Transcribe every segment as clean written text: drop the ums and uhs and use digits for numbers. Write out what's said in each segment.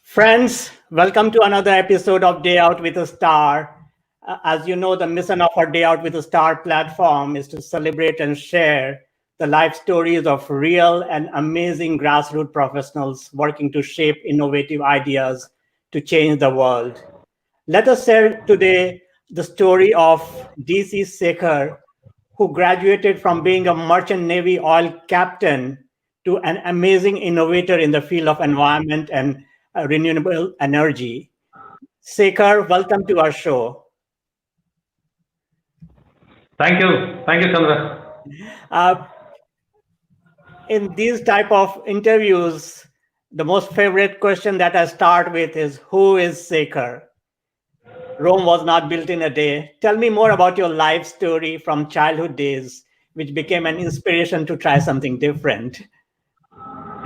Friends, welcome to another episode of Day Out with a Star. As you know, the mission of our Day Out with a Star platform is to celebrate and share the life stories of real and amazing grassroots professionals working to shape innovative ideas to change the world. Let us share today the story of DC Sekhar, who graduated from being a merchant navy oil captain to an amazing innovator in the field of environment and renewable energy. Sekhar, welcome to our show. Thank you. Thank you, Chandra. Uh, in these type of interviews, the most favorite question that I start with is, who is Sekhar? Rome was not built in a day. Tell me more about your life story from childhood days, which became an inspiration to try something different.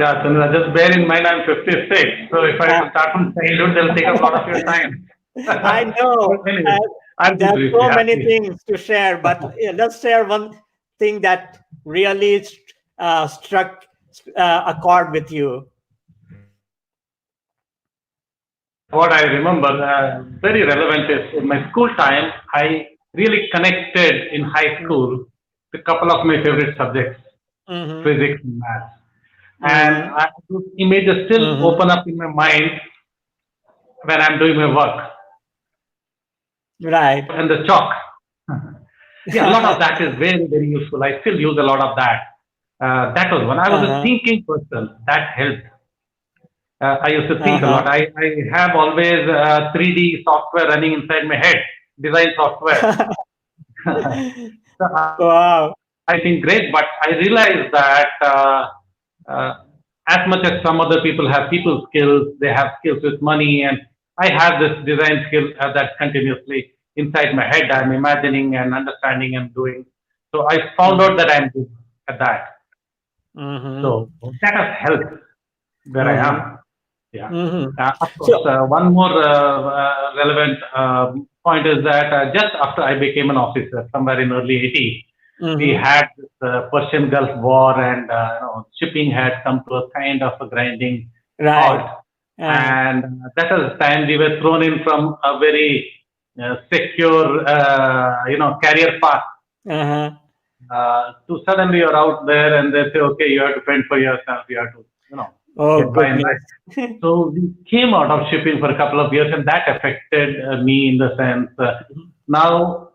Yeah, Chandra, just bear in mind I'm 56. So if I have Uh, to start from childhood, they'll take up a lot of your time. I know But anyway, I'll be there are brief. so Yeah, many please. things to share, but let's share one thing that really struck a chord with you. What I remember, very relevant is in my school time, I really connected in high school with a couple of my favorite subjects, Mm-hmm. physics and maths. And Mm-hmm. those images still Mm-hmm. open up in my mind when I'm doing my work. Right. And the chalk. Yeah, a lot of that is very, very useful. I still use a lot of that. That was one. I was a Uh-huh. thinking person. That helped. I used to think a Uh-huh. lot. I have always 3D software running inside my head, design software. So Wow. I think great, but I realized that uh, as much as some other people have people skills, they have skills with money, and I have this design skill that continuously inside my head. I'm imagining and understanding and doing. So I found Mm-hmm. out that I'm good at that. Mm-hmm. So that has helped where I Mm-hmm. am. Yeah. Mm-hmm. Of course, So, one more relevant point is that just after I became an officer, somewhere in early 80s, we mm-hmm. had this Persian Gulf War, and shipping had come to a kind of a grinding Right. halt. Uh-huh. And that was the time we were thrown in from a very secure, career path Uh-huh. to suddenly you're out there and they say, okay, you have to fend for yourself, you have to, Oh, get by in goodness. life. So we came out of shipping for a couple of years, and that affected me in the sense. Now,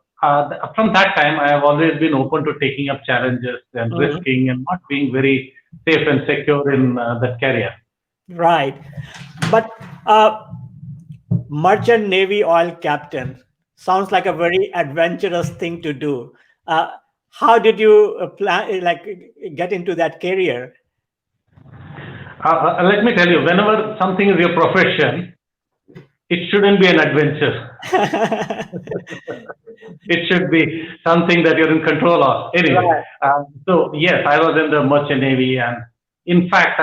from that time, I have always been open to taking up challenges and Mhm. risking and not being very safe and secure in that career. Right. But uh, merchant navy oil captain sounds like a very adventurous thing to do. Uh, how did you plan, like, get into that career? Let me tell you, whenever something is your profession, it shouldn't be an adventure. It should be something that you're in control of. Anyway, Right. so yes, I was in the merchant navy, and in fact,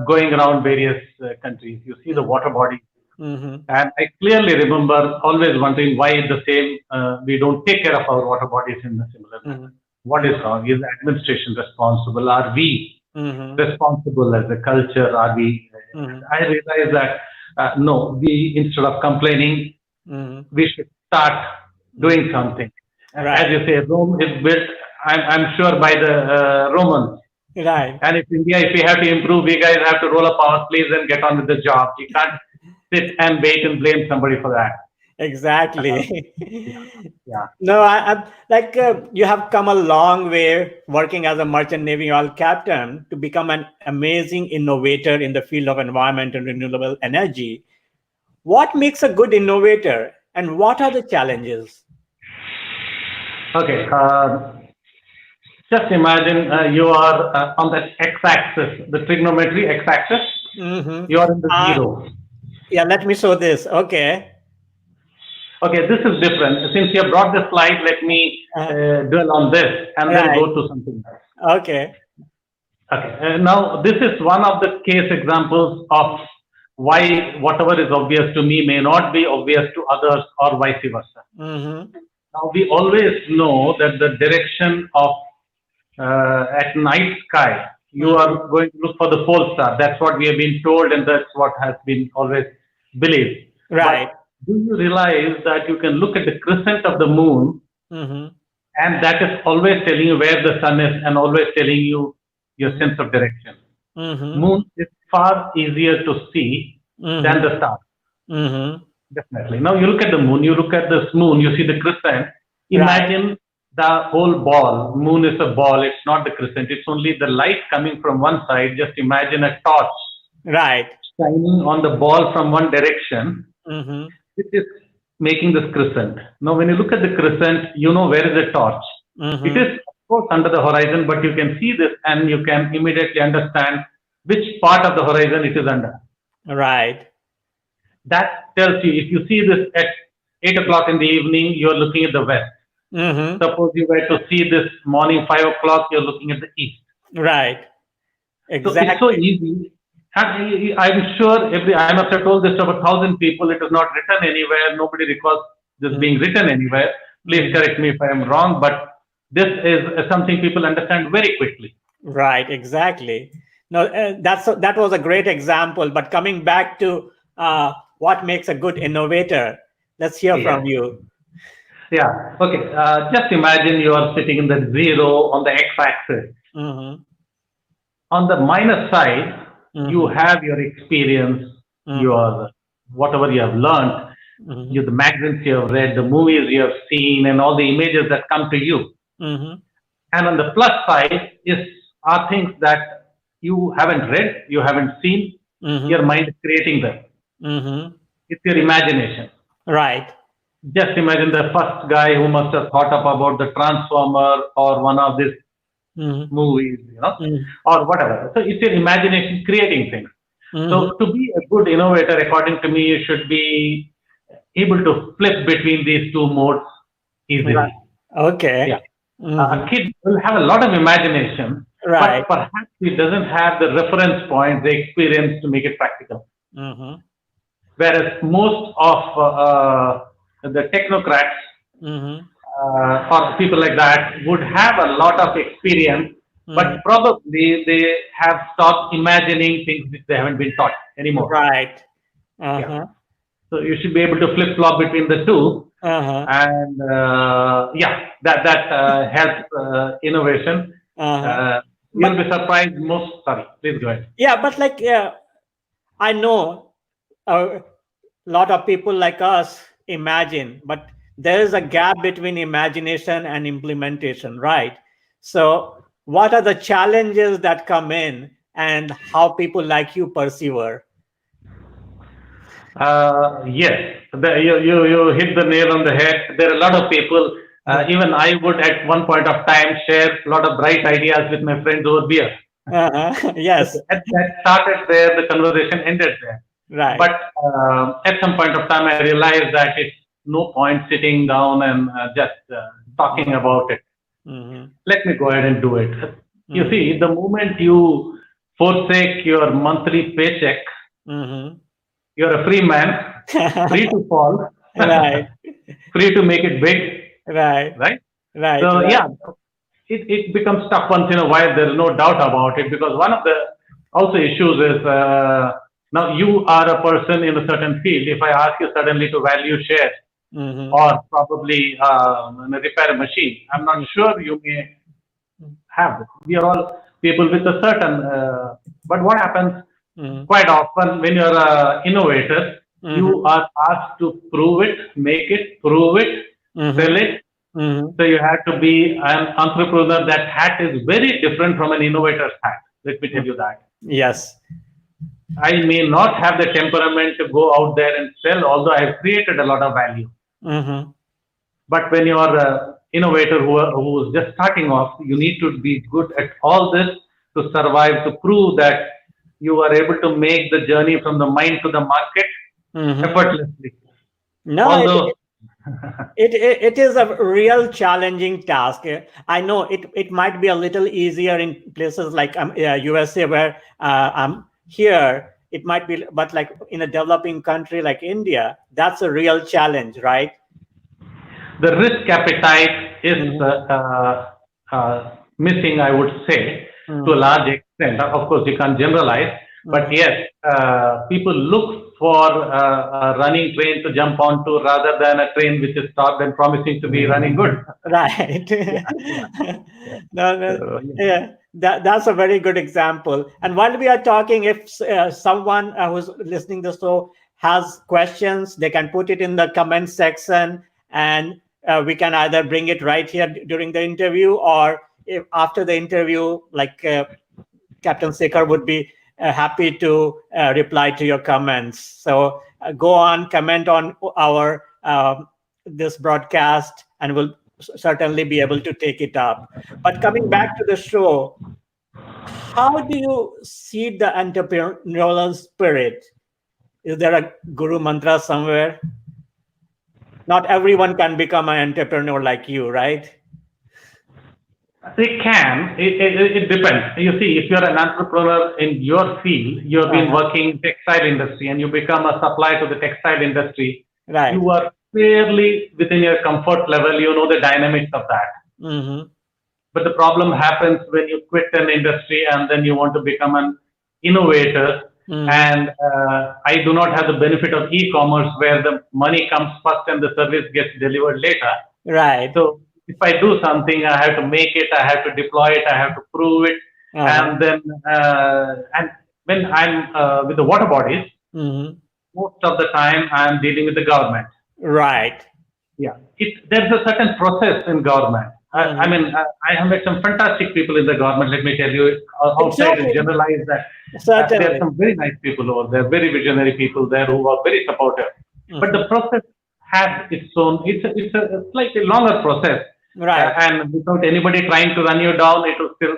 going around various countries, you see the Mm-hmm. water body. Mm-hmm. And I clearly remember always wondering why the same we don't take care of our water bodies in a similar manner. What is Mm-hmm. wrong? Is the administration responsible? Are we Mm-hmm. responsible as a culture? Are we? Mm-hmm. I realize that no, we instead of complaining, Mm-hmm. we should start Mm-hmm. doing something. As Right. you say, Rome is built, I'm sure, by the Romans. Right. And if India, if we have to improve, we guys have to roll up our sleeves and get on with the job. We can't sit and wait and blame somebody for that. Uh, Exactly. yeah, yeah. No, I'm like you have come a long way working as a merchant navy oil captain to become an amazing innovator in the field of environment and renewable energy. What makes a good innovator, and what are the challenges? Okay. Just imagine you are on the x-axis, the trigonometry x-axis. Mm-hmm. You are in the Uh, zero. yeah, let me show this. Okay. Okay, this is different. Since you have brought the slide, let me Uh, dwell on this and then right. go to something else. Okay. Okay. Now, this is one of the case examples of why whatever is obvious to me may not be obvious to others or vice versa. Mm-hmm. Now, we always know that the direction of at night sky, you Mm-hmm. are going to look for the pole star. That's what we have been told, and that's what has been always believe. Right. But do you realize that you can look at the crescent of the moon, Mm-hmm. and that is always telling you where the sun is and always telling you your Mm-hmm. sense of direction. Mm-hmm. Moon is far easier to see than Mm-hmm. the star. Mm-hmm. Definitely. Now you look at the moon, you look at this moon, you see the crescent. Right. Imagine the whole ball. Moon is a ball, it's not the crescent, it's only the light coming from one side. Just imagine a torch Right. shining on the ball from one direction, Mm-hmm. which is making this crescent. Now, when you look at the crescent, you know where is the torch. It Mm-hmm. is, of course, under the horizon, but you can see this and you can immediately understand which part of the horizon it is under. Right. That tells you, if you see this at 8 o'clock in the evening, you're looking at the west. Mm-hmm. Suppose you were to see this morning 5 o'clock, you're looking at the east. Right. So it's so Exactly. easy. And I'm sure I must have told this to about 1,000 people. It is not written anywhere. Nobody recalls this being written anywhere. Please Mm-hmm. correct me if I am wrong, but this is something people understand very quickly. Right, exactly. No, that was a great example. But coming back to what makes a good innovator, let's hear Yeah. from you. Yeah. Okay. Just imagine you are sitting in the zero on the x-axis. Mm-hmm. On the minus side, you Mm-hmm. have your experience, Mm-hmm. your whatever you have learned, Mm-hmm. the magazines you have read, the movies you have seen, and all the images that come to you. Mm-hmm. And on the plus side are things that you haven't read, you haven't seen, Mm-hmm. your mind is creating them. Mm-hmm. It's your imagination. Right. Just imagine the first guy who must have thought up about the Transformer or one of these Mm-hmm. movies, Mm-hmm. or whatever. So it's your imagination creating things. Mm-hmm. So to be a good innovator, according to me, you should be able to flip between these two modes Right. easily. Okay. Yeah. Mm-hmm. A kid will have a lot of imagination, Right. but perhaps he doesn't have the reference point, the experience to make it practical. Mm-hmm. Whereas most of the technocrats Mm-hmm. or people like that would have a lot of experience, Mm-hmm. but probably they have stopped imagining things which they haven't been taught anymore. Right. Yeah. Uh-huh. So you should be able to flip flop between the two, Uh-huh. and yeah, that helps innovation. Uh-huh. You'll But be surprised. Sorry, please go ahead. yeah, but like I know a lot of people like us imagine, but there is a gap between imagination and implementation, right? So, what are the challenges that come in, and how people like you persevere? Yes, you hit the nail on the head. There are a lot of people. Even I would, at one point of time, share a lot of bright ideas with my friends over beer. Yes, And that started there. The conversation ended there. right. But at some point of time, I realized that it's no point sitting down and just talking about it. Mm-hmm. Let me go ahead and do it. You Mm-hmm. see, the moment you forsake your monthly paycheck, Mm-hmm. you're a free man, free to fall, Right, free to make it big, right, right? right, So, right. yeah, it becomes tough once in a while. There's no doubt about it, because one of the also issues is now you are a person in a certain field. If I ask you suddenly to value shares Mm-hmm. or probably repair a machine, I'm not sure you may have. We are all people with a certain, but what happens Mm-hmm. quite often when you're an innovator, Mm-hmm. you are asked to prove it, make it, prove it, Mm-hmm. sell it. Mm-hmm. So you have to be an entrepreneur. That hat is very different from an innovator's hat. Let me tell you that. Yes. I may not have the temperament to go out there and sell, although I have created a lot of value. Mm-hmm. But when you are an innovator who is just starting off, you need to be good at all this to survive, to prove that you are able to make the journey from the mind to the market Mm-hmm. effortlessly. No, Although, it is a real challenging task. I know it might be a little easier in places like USA, where I'm here. It might be, but like in a developing country like India, that's a real challenge, right? the risk appetite is Mm-hmm. missing, I would say, to a Mm-hmm. large extent. Of course, you can't generalize, but Mm-hmm. yes, people look for a running train to jump onto rather than a train which is stopped and promising to be running good. Right. Yeah, No, no, yeah. yeah, that's a very good example. And while we are talking, if someone who's listening to the show has questions, they can put it in the comment section, and we can either bring it right here during the interview, or if after the interview, like Captain Sekhar would be happy to reply to your comments. So go on, comment on our this broadcast, and we'll certainly be able to take it up. But coming back to the show, how do you see the entrepreneurial spirit? Is there a guru mantra somewhere? Not everyone can become an entrepreneur like you, right? They can. It depends. You see, if you're an entrepreneur in your field, you've been working textile industry, and you become a supplier to the textile industry, Right. you are fairly within your comfort level. You know the dynamics of that. Mm-hmm. But the problem happens when you quit an industry and then you want to become an innovator. And I do not have the benefit of e-commerce where the money comes first and the service gets delivered later. Right. So if I do something, I have to make it, I have to deploy it, I have to prove it. And then and when I'm with the water bodies, most of the time I'm dealing with the government. Right. Yeah, there's a certain process in government. I mean, I have met some fantastic people in the government. Let me tell you, outside to generalize that. There are some very nice people over there, very visionary people there who are very supportive. But the process has its own. It's a slightly longer process. Right. And without anybody trying to run you down, it will still,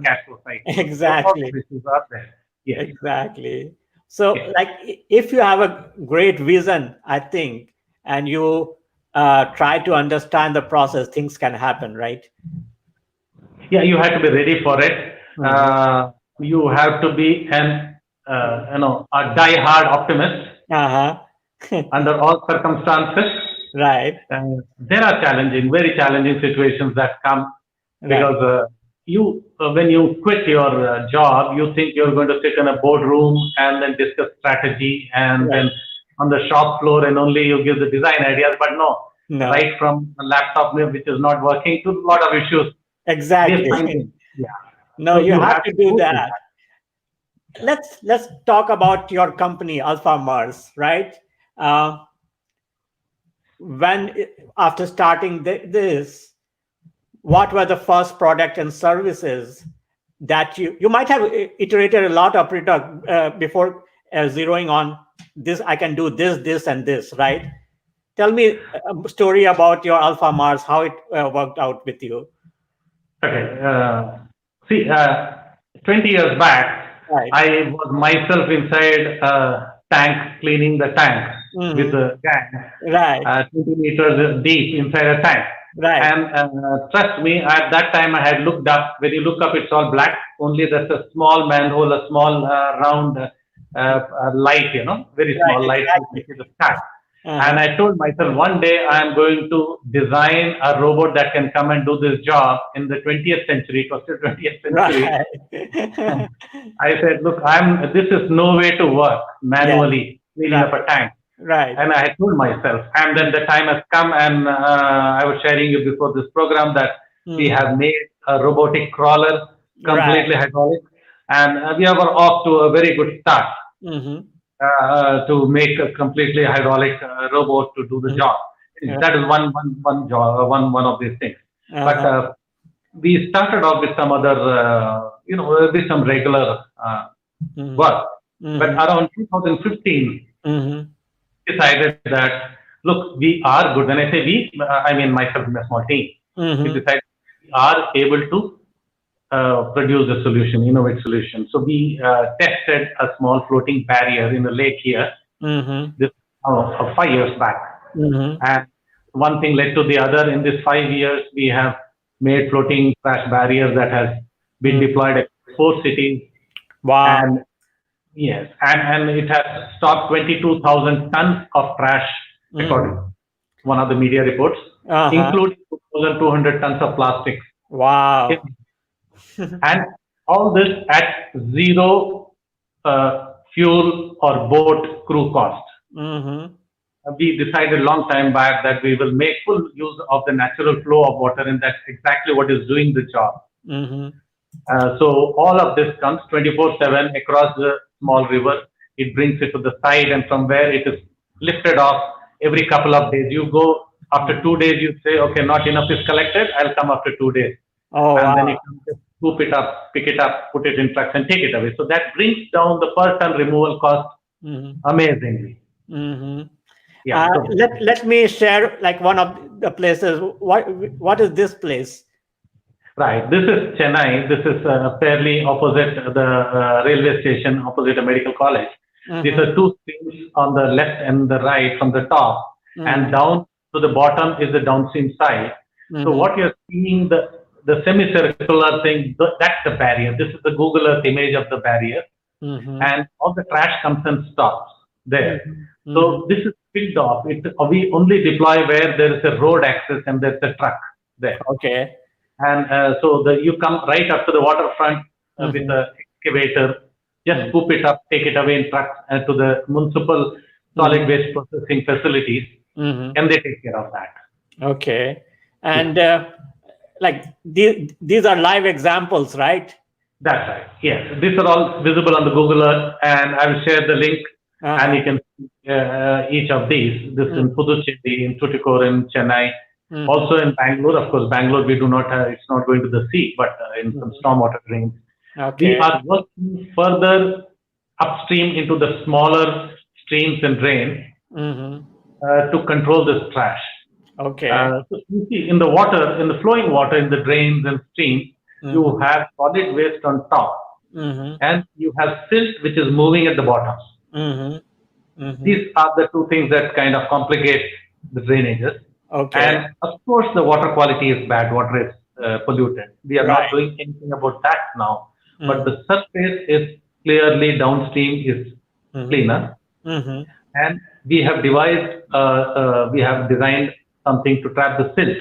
cash flow cycle. Exactly. So are there. Yes. Exactly. So, like, if you have a great vision, I think, and you try to understand the process, things can happen, right? Yeah, you have to be ready for it. You have to be a die-hard optimist under all circumstances. Right. There are very challenging situations that come because when you quit your job, you think you're going to sit in a boardroom and then discuss strategy and then on the shop floor and only you give the design ideas, but no. Right from a laptop which is not working to a lot of issues. Exactly. Yeah. No, so you have to do that. Let's talk about your company, AlphaMERS, right? After starting this, what were the first product and services that you might have iterated a lot of product before zeroing on this? I can do this, and this, right? Tell me a story about your AlphaMERS, how it worked out with you. Okay. 20 years back, I was myself inside a tank, cleaning the tank with a gang, 20 meters deep inside a tank. Right. And trust me, at that time I had looked up. When you look up, it's all black. Only there's a small manhole, a small round light, very small light in the sky. And I told myself, one day I'm going to design a robot that can come and do this job in the 20th century. It was the 20th century. I said, look, this is no way to work manually, cleaning up a tank. Right. And I told myself, and then the time has come, and I was sharing you before this program that we have made a robotic crawler, completely hydraulic, and we are off to a very good start. To make a completely hydraulic robot to do the job. That is one job, one of these things. But we started off with some other, with some regular work. But around 2015, decided that, look, we are good. When I say we, I mean myself and a small team. We decided we are able to produce a solution, innovate solution. So we tested a small floating barrier in the lake here, this 5 years back. And one thing led to the other. In this 5 years, we have made floating crash barriers that has been deployed at 4 cities. Wow. And yes, and it has stopped 22,000 tons of trash, according to one of the media reports, including 2,200 tons of plastic. Wow. And all this at zero fuel or boat crew cost. Mm-hmm. We decided a long time back that we will make full use of the natural flow of water, and that's exactly what is doing the job. Mm-hmm. So all of this comes 24/7 across the small river. It brings it to the side, and from where it is lifted off every couple of days. You go after 2 days, you say, okay, not enough is collected. I'll come after 2 days, Oh, and then wow. you can just scoop it up, pick it up, put it in trucks, and take it away. So that brings down the per ton removal cost Mm-hmm. amazingly. Mm-hmm. Yeah. So Let me share like one of the places. What is this place? right. This is Chennai. This is fairly opposite the railway station, opposite a medical college. These Mm-hmm. are two streams on the left and the right from the top, and Mm-hmm. down to the bottom is the downstream side. So Mm-hmm. what you're seeing, the semicircular thing, that's the barrier. This is the Google Earth image of the barrier, Mm-hmm. and all the trash comes and stops there. Mm-hmm. So this is picked off. We only deploy where there is a road access and there's a truck there. Okay. And you come right up to the waterfront with Mm-hmm. the excavator, just scoop it up, take it away in trucks to the municipal solid waste processing facilities, Mm-hmm. and they take care of that. Okay. And like these are live examples, right? That's right. Yes, these are all visible on the Google Earth, and I will share the link, and you can see each of these. This in Puducherry, in Tuticorin, in Chennai, also in Bangalore. Of course, Bangalore we do not have; it's not going to the sea, but in some stormwater drains. Okay. We are working further upstream into the smaller streams and drains to control this trash. Okay. So you see, in the water, in the flowing water, in the drains and streams, you have solid waste on top, and you have silt which is moving at the bottom. These are the two things that kind of complicate the drainages. Okay. And of course, the water quality is bad. Water is polluted. We are not doing anything about that now. But the surface is clearly downstream is cleaner, and we have designed something to trap the silt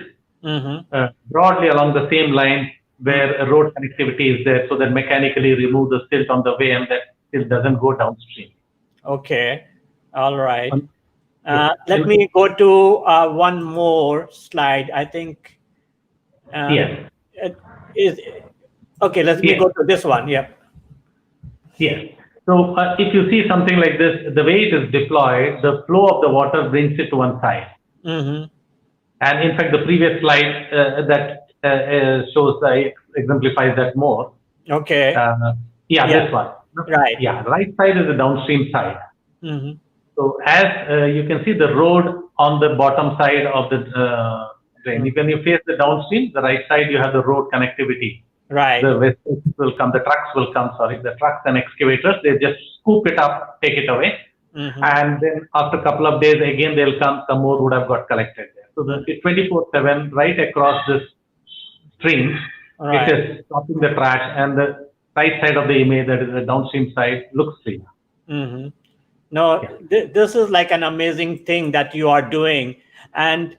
broadly along the same line where road connectivity is there, so that mechanically remove the silt on the way, and that silt doesn't go downstream. Okay. All right. Let me go to one more slide. I think. Yes. Okay. Let me go to this one. Yep. Yes. So if you see something like this, the way it is deployed, the flow of the water brings it to one side. And in fact, the previous slide that shows exemplifies that more. Okay. This one. Right. Yeah, the right side is the downstream side. So as you can see the road on the bottom side of the drain. When you face the downstream, the right side you have the road connectivity. Right. The vessels will come, the trucks will come, the trucks and excavators, they just scoop it up, take it away. And then after a couple of days, again, they'll come, some more would have got collected there. So the 24/7 right across this stream, it is stopping the trash, and the right side of the image, that is the downstream side, looks clean. No, this is like an amazing thing that you are doing. And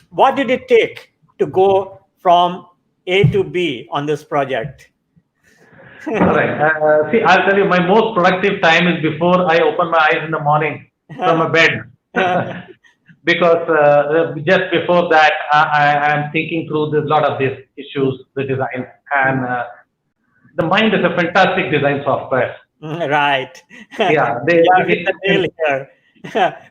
what did it take to go from A to B on this project? All right. See, I'll tell you, my most productive time is before I open my eyes in the morning from my bed. Because just before that, I am thinking through a lot of these issues, the design, and the Mind is a fantastic design software. Right. Yeah, hit the nail here.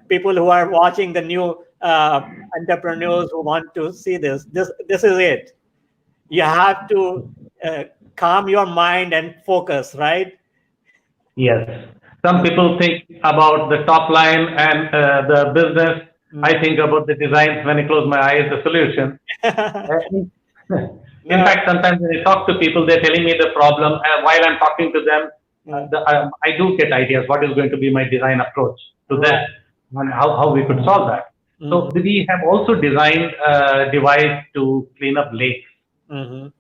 People who are watching, the new entrepreneurs who want to see this is it. You have to calm your mind and focus, right? Yes. Some people think about the top line and the business. I think about the designs. When I close my eyes, the solution. In fact, sometimes when I talk to people, they're telling me the problem. While I'm talking to them, I do get ideas. What is going to be my design approach to this, and how we could solve that. So we have also designed a device to clean up lakes.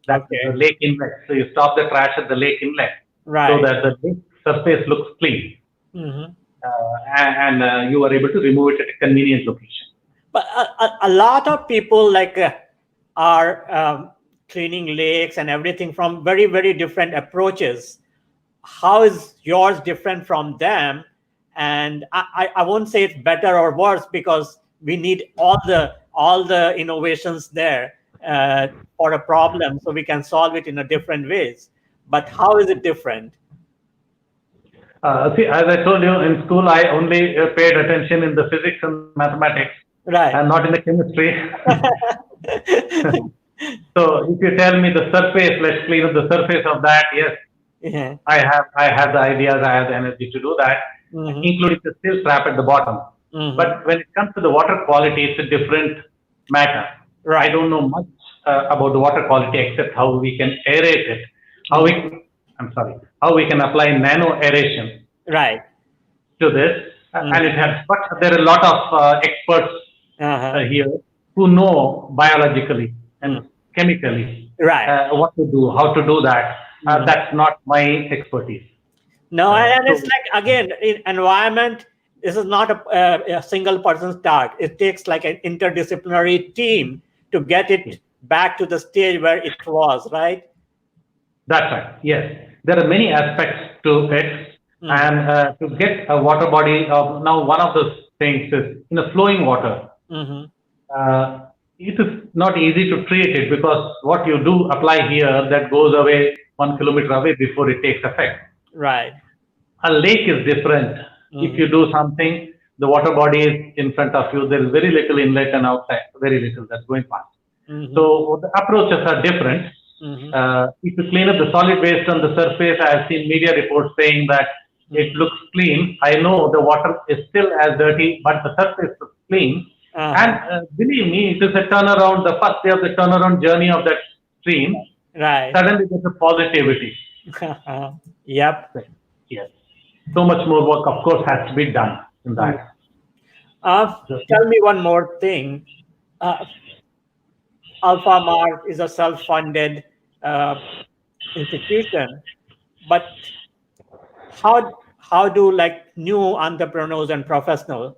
That's the lake inlet. So you stop the trash at the lake inlet, so that the lake surface looks clean, and you are able to remove it at a convenient location. But a lot of people are cleaning lakes and everything from very, very different approaches. How is yours different from them? And I won't say it's better or worse, because we need all the innovations there for a problem, so we can solve it in a different ways. But how is it different? See, as I told you, in school, I only paid attention in the physics and mathematics, Right. and not in the chemistry. So if you tell me the surface, let's clean up the surface of that, yes, Yeah. I have the ideas, I have the energy to do that, including the silt trap at the bottom. But when it comes to the water quality, it's a different matter. Right. I don't know much about the water quality except how we can aerate it, how we can apply nano aeration Right. to this, and it has. But there are a lot of experts here who know biologically and chemically Right. what to do, how to do that. That's not my expertise. No, and it's like, again, in environment, this is not a single person's task. It takes like an interdisciplinary team to get it back to the stage where it was, right? That's right. Yes, there are many aspects to it, and to get a water body. Now, one of those things is in a flowing water. It is not easy to treat it, because what you do apply here, that goes away 1 kilometer away before it takes effect. Right. A lake is different. If you do something, the water body is in front of you. There is very little inlet and outside, very little that's going past. So the approaches are different. If you clean up the solid waste on the surface, I have seen media reports saying that it looks clean. I know the water is still as dirty, but the surface is clean. And believe me, it is a turnaround. The first day of the turnaround journey of that stream, Right. suddenly there's a positivity. Yep. Yes. So much more work, of course, has to be done in that. Tell me one more thing. AlphaMERS is a self-funded institution, but how do like new entrepreneurs and professionals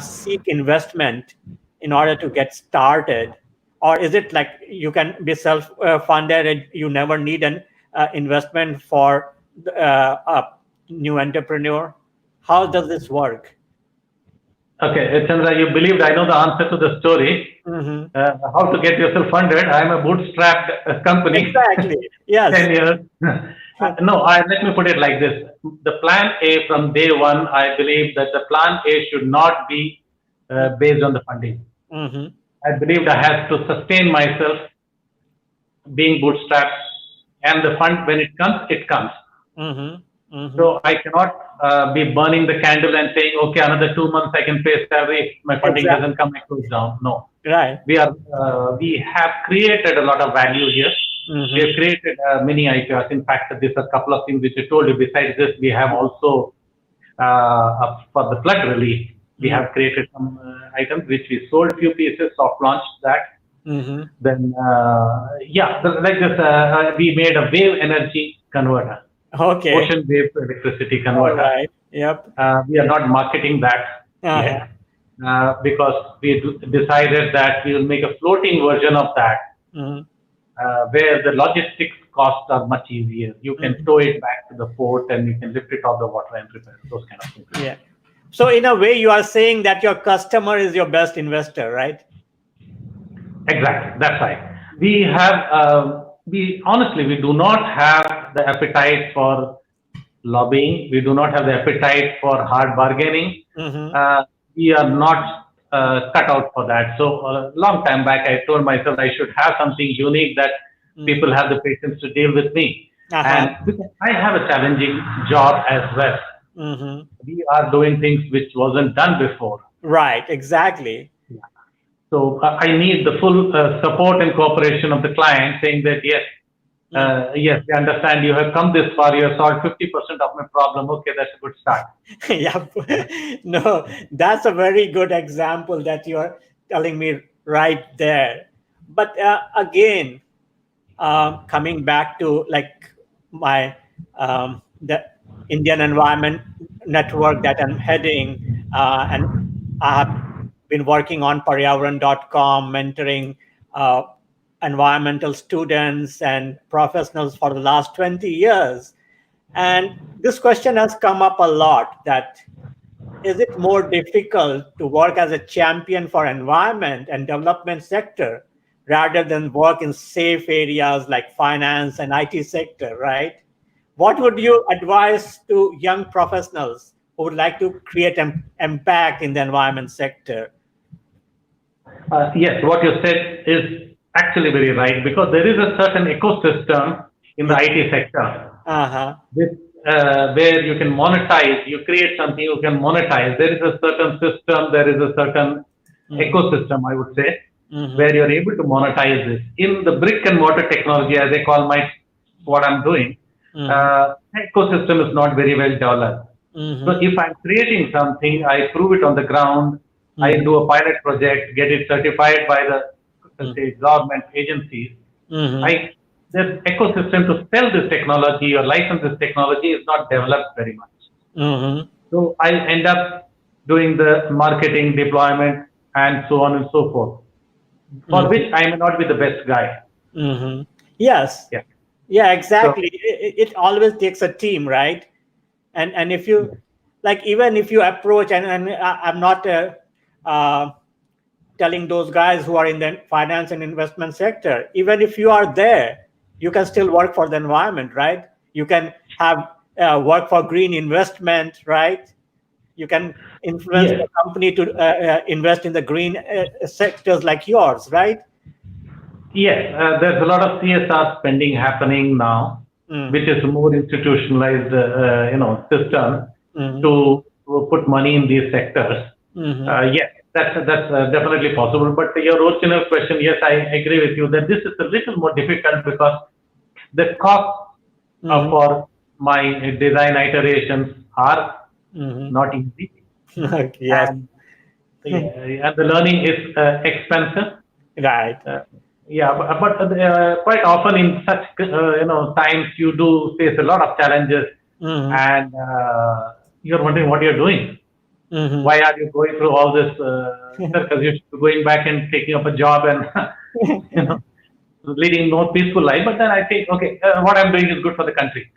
seek investment in order to get started? Or is it like you can be self-funded and you never need an investment for a new entrepreneur? How does this work? Okay, Chandra, you believed I know the answer to the story. How to get yourself funded. I'm a bootstrapped company. Exactly. Yes. 10 years. No, let me put it like this. The plan A from day one, I believe that the plan A should not be based on the funding. I believed I have to sustain myself being bootstrapped, and the fund, when it comes, it comes. So I cannot be burning the candle and saying, okay, another 2 months I can pay salary. If my funding doesn't come, I close down. No. Right. We have created a lot of value here. We have created many IPRs. In fact, these are a couple of things which I told you. Besides this, we have also for the flood relief, we have created some items which we sold few pieces, soft launched that. Then like this, we made a wave energy converter. Okay. Ocean wave to electricity converter. All right. Yep. We are not marketing that yet, because we decided that we will make a floating version of that, where the logistics costs are much easier. You can tow it back to the port and you can lift it off the water and repair those kind of things. Yeah. So in a way, you are saying that your customer is your best investor, right? Exactly. That's right. We have. We honestly, we do not have the appetite for lobbying. We do not have the appetite for hard bargaining. We are not cut out for that. So a long time back, I told myself I should have something unique that people have the patience to deal with me. And because I have a challenging job as well. We are doing things which wasn't done before. Right. Exactly. So I need the full support and cooperation of the client, saying that yes, yes, we understand you have come this far. You have solved 50% of my problem. Okay, that's a good start. Yeah. No, that's a very good example that you are telling me right there. But again, coming back to like my the Indian Environment Network that I'm heading, and I have been working on Paryavaran.com, mentoring environmental students and professionals for the last 20 years. And this question has come up a lot, that is it more difficult to work as a champion for environment and development sector rather than work in safe areas like finance and IT sector, right? What would you advise to young professionals who would like to create an impact in the environment sector? Yes, what you said is actually very right, because there is a certain ecosystem in the IT sector. Uh-huh. This, where you can monetize, you create something, you can monetize. There is a certain system, there is a certain ecosystem, I would say, where you're able to monetize this. In the brick and mortar technology, as I call what I'm doing, ecosystem is not very well developed. So if I'm creating something, I prove it on the ground, I do a pilot project, get it certified by the say, government agencies. This ecosystem to sell this technology or license this technology is not developed very much. So I end up doing the marketing, deployment, and so on and so forth, for which I may not be the best guy. Yes. Yeah. Yeah, exactly. So, it always takes a team, right? And if you like, even if you approach, and I'm not telling those guys who are in the finance and investment sector, even if you are there, you can still work for the environment, right? You can have work for green investment, right? You can influence the company to invest in the green sectors like yours, right? Yes, there's a lot of CSR spending happening now, which is a more institutionalized, system to put money in these sectors. Yes, that's definitely possible. But your original question, yes, I agree with you that this is a little more difficult because the cost for my design iterations are not easy. Yes. And the learning is expensive. Right. But quite often in such times you do face a lot of challenges, and you're wondering what you're doing. Why are you going through all this? Because you're going back and taking up a job and leading a more peaceful life. But then I think, okay, what I'm doing is good for the country,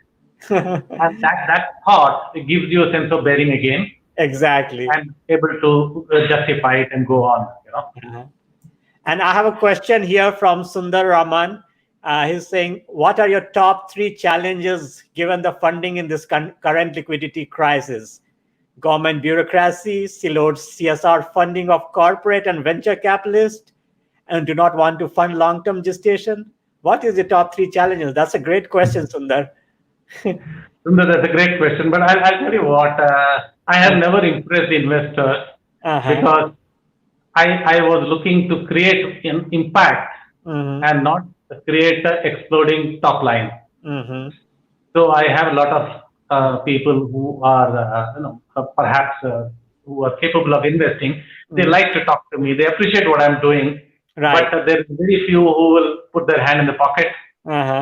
and that thought gives you a sense of bearing again. Exactly. And able to justify it and go on. And I have a question here from Sundar Raman. He's saying, what are your top 3 challenges given the funding in this current liquidity crisis? Government bureaucracy, siloed CSR funding of corporate and venture capitalists, and do not want to fund long-term gestation? What is the top 3 challenges? That's a great question, Sundar. Sundar, that's a great question. But I'll tell you what, I have never impressed investors because I was looking to create an impact and not create an exploding top line. So I have a lot of people who are, perhaps who are capable of investing. They like to talk to me. They appreciate what I'm doing. Right. But there are very few who will put their hand in the pocket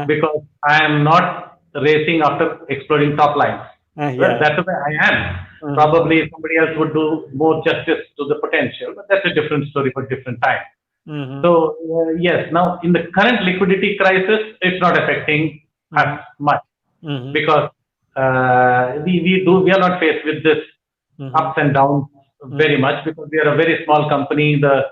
because I am not racing after exploding top lines. That's where I am. Probably somebody else would do more justice to the potential, but that's a different story for different time. So yes, now in the current liquidity crisis, it's not affecting us much because we are not faced with this ups and downs very much because we are a very small company. The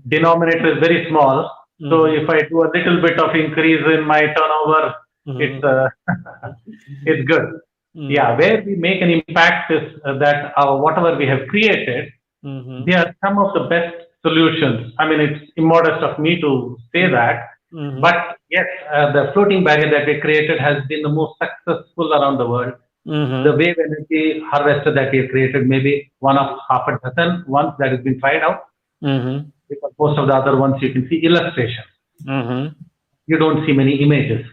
denominator is very small. So if I do a little bit of increase in my turnover, it's good. Where we make an impact is that whatever we have created, they are some of the best solutions. I mean, it's immodest of me to say that, but yes, the floating barrier that we created has been the most successful around the world. The wave energy harvester that we have created, maybe one of half a dozen ones that has been tried out, because most of the other ones you can see illustrations. You don't see many images.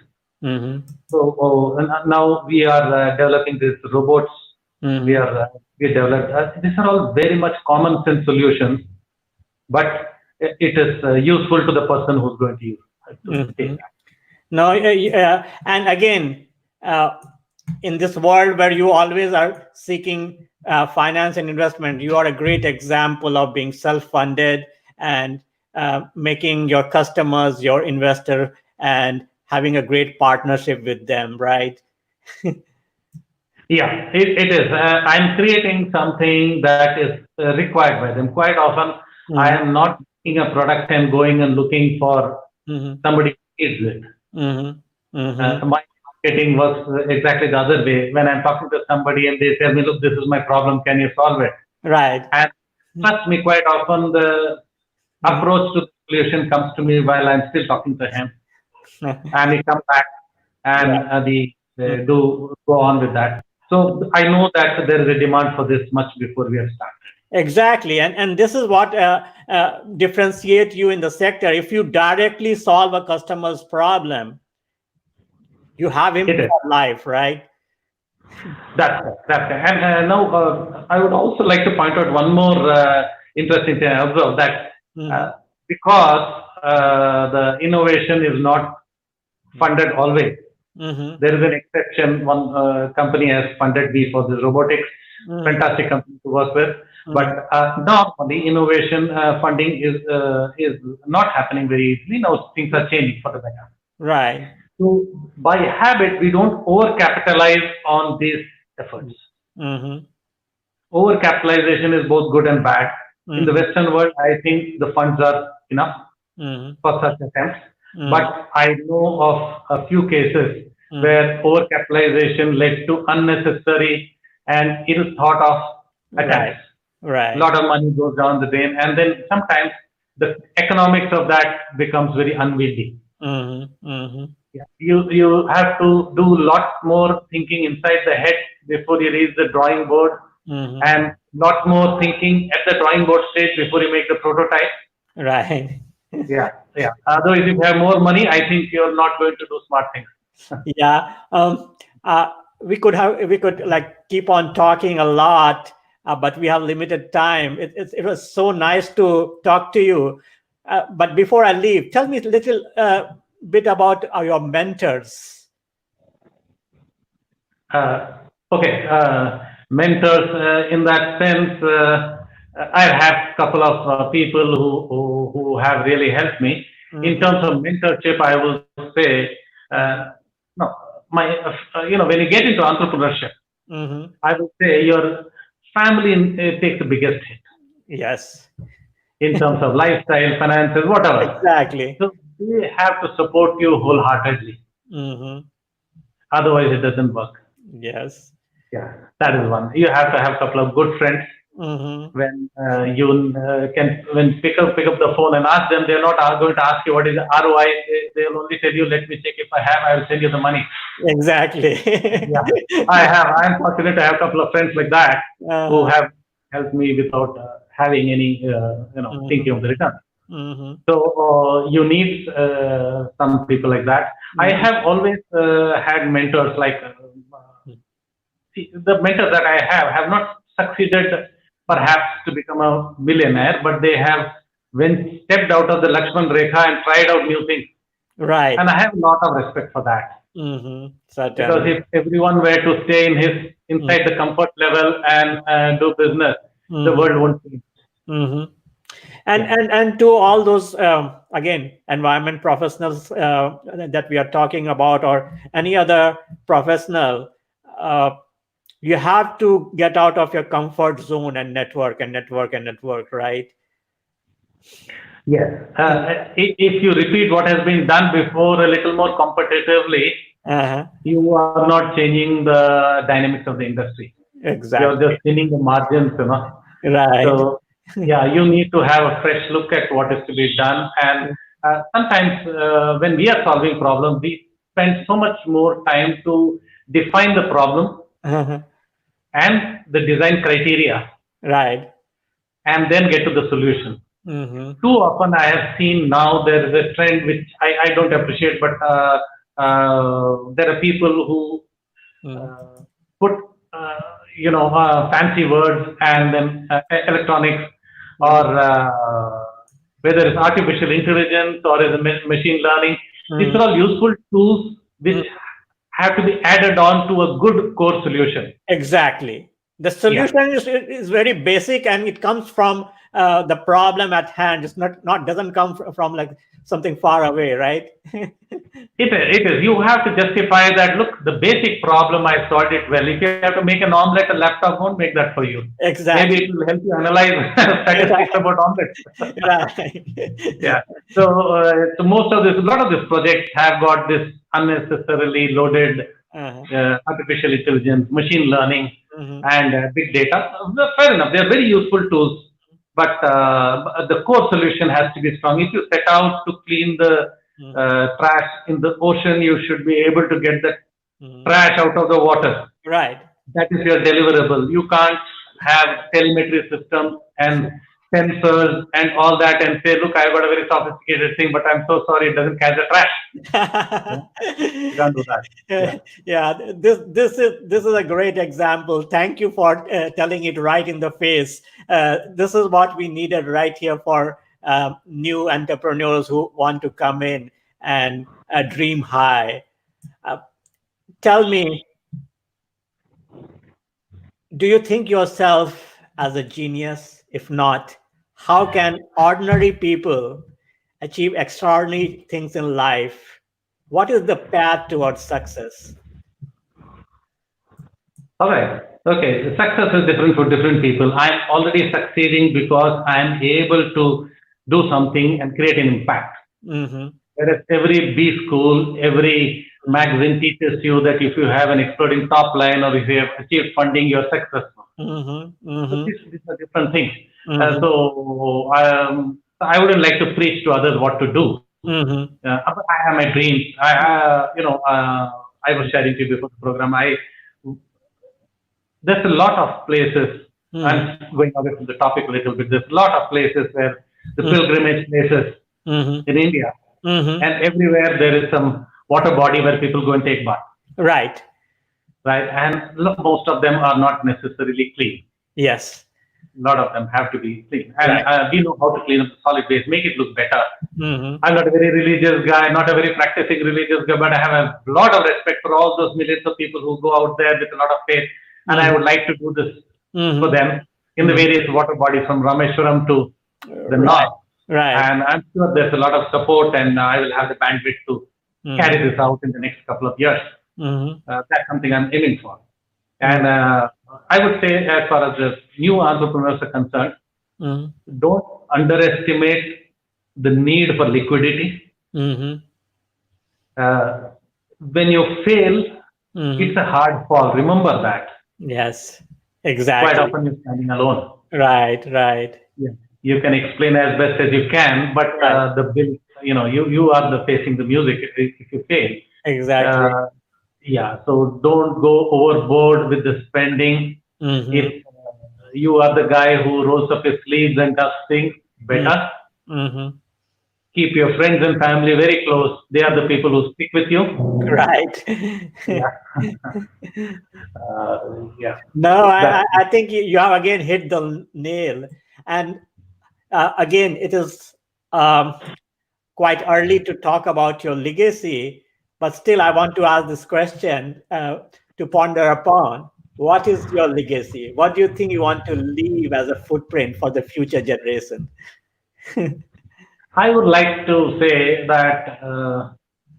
So now we are developing these robots. We developed. These are all very much common sense solutions, but it is useful to the person who's going to use it. No, and again, in this world where you always are seeking finance and investment, you are a great example of being self-funded and making your customers your investor and having a great partnership with them, right? Yeah, it is. I'm creating something that is required by them. Quite often, I Mm-hmm. am not making a product and going and looking for Mm-hmm. somebody who needs it. Mm-hmm. Mm-hmm. My marketing works exactly the other way. When I'm talking to somebody and they tell me, look, this is my problem, can you solve it? Right. And trust me, quite often the Mm-hmm. approach to the solution comes to me while I'm still talking to him, and he comes back and Right. they do go on with that. So I know that there is a demand for this much before we have started. Exactly, and this is what differentiate you in the sector. If you directly solve a customer's problem, you have him It is. for life, right? That's correct. And now I would also like to point out one more interesting thing I observed that Mm-hmm. uh, because the innovation is not funded always. Mm-hmm. There is an exception. One company has funded me for this robotics. Mm-hmm. Fantastic company to work with. Mm-hmm. But normally innovation funding is not happening very easily. Now things are changing for the better. Right. So by habit, we don't overcapitalize on these efforts. Mm-hmm. Overcapitalization is both good and bad. In the Mm-hmm. Western world, I think the funds are enough Mm-hmm. for such attempts. Mm-hmm. But I know of a few cases Mm-hmm. where overcapitalization led to unnecessary and ill thought of Right. attempts. A Right. lot of money goes down the drain, and then sometimes the economics of that becomes very unwieldy. Mm-hmm. Mm-hmm. Yeah. You have to do lot more thinking inside the head before you reach the drawing board, Mm-hmm. and lot more thinking at the drawing board stage before you make the prototype. Right. Yeah, yeah. Otherwise, if you have more money, I think you're not going to do smart things. Yeah. We could like keep on talking a lot, but we have limited time. It was so nice to talk to you. But before I leave, tell me a little bit about your mentors. Okay, mentors in that sense, I have a couple of people who have really helped me. In Mm-hmm. terms of mentorship, I will say, no, when you get into entrepreneurship, Mm-hmm. I would say your family takes the biggest hit Yes. in terms of lifestyle, finances, whatever. Exactly. So they have to support you wholeheartedly. Mm-hmm. Otherwise, it doesn't work. Yes. Yeah, that is one. You have to have a couple of good friends Mm-hmm. when you can when pick up the phone and ask them. They're not going to ask you what is the ROI. They'll only tell you, "Let me check. If I have, I will send you the money." Exactly. Yeah, I have. I'm fortunate to have a couple of friends like that who Uh-huh. have helped me without having any Mm-hmm. thinking of the return. Mm-hmm. So you need some people like that. I Mm-hmm. have always had mentors like see, the mentors that I have not succeeded perhaps to become a millionaire, but they have when stepped out of the Lakshman Rekha and tried out new things. And Right. I have a lot of respect for that. Mm-hmm. Because Certainly. if everyone were to stay in his inside the comfort level and do business, the Mm-hmm. world won't change. Mm-hmm. And Yeah. and to all those again environment professionals that we are talking about, or any other professional, uh, you have to get out of your comfort zone and network and network and network, right? Yes. If you repeat what has been done before a little more competitively, Uh-huh. you are not changing the dynamics of the industry. You're Exactly. just thinning the margins. Right. So, yeah, you need to have a fresh look at what is to be done. And sometimes when we are solving problems, we spend so much more time to define the problem Uh-huh. and the design criteria Right. and then get to the solution. Mm-hmm. Too often I have seen now there is a trend which I don't appreciate, but there are people who Mm-hmm. uh, put fancy words and then electronics or whether it's artificial intelligence or is machine learning. These Mm-hmm. are all useful tools which Mm-hmm. have to be added on to a good core solution. Exactly. The Yeah. solution is very basic, and it comes from the problem at hand. It's not doesn't come from like something far away, right? It is. You have to justify that. Look, the basic problem I solved it well. If you have to make an omelette, a laptop won't make that for you. Maybe Exactly. it will help you analyze statistics Right. about omelets. Right. Yeah. So most of a lot of these projects have got this unnecessarily loaded Uh-huh. artificial intelligence, machine learning, Hmm. and big data. Fair enough. They are very useful tools, but the core solution has to be strong. If you set out to clean the Hmm. trash in the ocean, you should be able to get the Hmm. trash out of the water. Right. That is your deliverable. You can't have telemetry systems and sensors and all that and say, look, I've got a very sophisticated thing, but I'm so sorry, it doesn't catch the trash. Yeah, you can't do that. Yeah. Yeah, this is a great example. Thank you for telling it right in the face. This is what we needed right here for new entrepreneurs who want to come in and dream high. Uh, Tell me, do you think yourself as a genius? If not, how can ordinary people achieve extraordinary things in life? What is the path towards success? All right. Okay. The success is different for different people. I'm already succeeding because I'm able to do something and create an impact. Mm-hmm. Whereas every B school, every magazine teaches you that if you have an exploding top line or if you have achieved funding, you're successful. Mm-hmm. So Mm-hmm. these are different things. Mm-hmm. I wouldn't like to preach to others what to do. Mm-hmm. But I have my dreams. I was sharing to you before the program. There's a lot of places. Mm-hmm. I'm going away from the topic a little bit. There's a lot of places where the pilgrimage places Mm-hmm. in India, Mm-hmm. and everywhere there is some water body where people go and take bath, Right. right? And look, most of them are not necessarily clean. Yes. A lot of them have to be clean, and Right. we know how to clean up the solid waste, make it look better. Mm-hmm. I'm not a very religious guy, not a very practicing religious guy, but I have a lot of respect for all those millions of people who go out there with a lot of faith, and I would like to do this for Mm-hmm. them in the various water bodies from Rameshwaram to the Right. north. Right. And I'm sure there's a lot of support, and I will have the bandwidth to Mm-hmm. carry this out in the next couple of years. Mm-hmm. That's something I'm aiming for. And I would say, as far as the new entrepreneurs are concerned, Mm-hmm. don't underestimate the need for liquidity. Mm-hmm. When you fail, Mm-hmm. it's a hard fall. Remember that. Yes. Quite Exactly. often you're standing alone. Right. Right. Yeah. You can explain as best as you can, but Right. the bill, you are the facing the music if you fail. Exactly. Yeah, so don't go overboard with the spending. Mm-hmm. If you are the guy who rolls up his sleeves and does things better, Mm-hmm. keep your friends and family very close. They are the people who stick with you. Right. Yeah. Yeah. No, That, I think you have again hit the nail. And again, it is quite early to talk about your legacy, but still, I want to ask this question to ponder upon. What is your legacy? What do you think you want to leave as a footprint for the future generation? I would like to say that,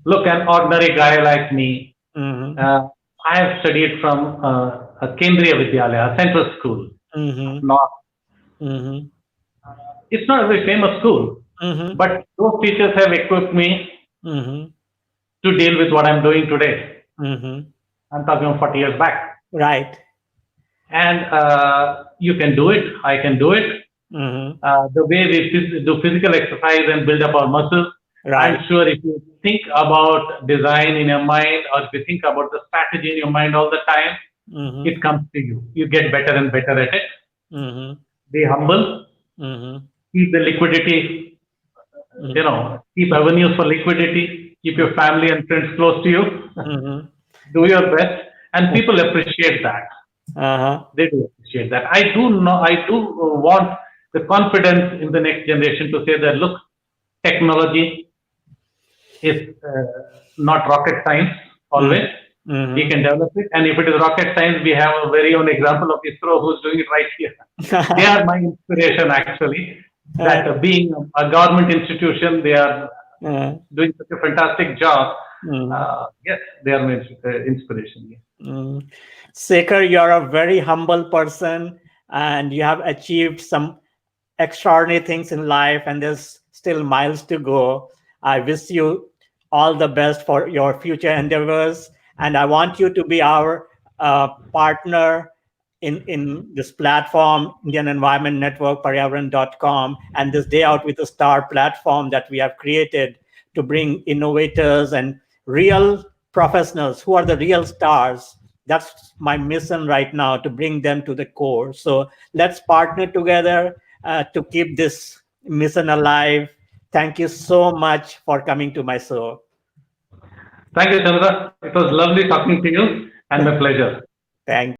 look, an ordinary guy like me, Mm-hmm. I have studied from a Kendriya Vidyalaya, a central school, Mm-hmm. north. Mm-hmm. It's not a very famous school, Mm-hmm. but those teachers have equipped me Mm-hmm. to deal with what I'm doing today. Mm-hmm. I'm talking of 40 years back. Right. And you can do it. I can do it. Mm-hmm. The way we do physical exercise and build up our muscles, Right. I'm sure if you think about design in your mind or if you think about the strategy in your mind all the time, Mm-hmm. it comes to you. You get better and better at it. Mm-hmm. Be humble. Mm-hmm. Keep the liquidity, keep avenues for liquidity. Keep your family and friends close to you. Mm-hmm. Do your best. And people appreciate that. Uh-huh. They do appreciate that. I do want the confidence in the next generation to say that, look, technology is not rocket science always. He can develop it. And if it is rocket science, we have a very own example of ISRO who's doing it right here. They are my inspiration, actually. That being a government institution, they are doing such a fantastic job. Yes, they are my inspiration. Yeah. Sekhar, you're a very humble person, and you have achieved some extraordinary things in life, and there's still miles to go. I wish you all the best for your future endeavors, and I want you to be our partner in this platform, Indian Environment Network, Paryavaran.com, and this Day Out with a Star platform that we have created to bring innovators and real professionals who are the real stars. That's my mission right now, to bring them to the core. So let's partner together to keep this mission alive. Thank you so much for coming to my show. Thank you, Chandra. It was lovely talking to you, and my pleasure. Thank you.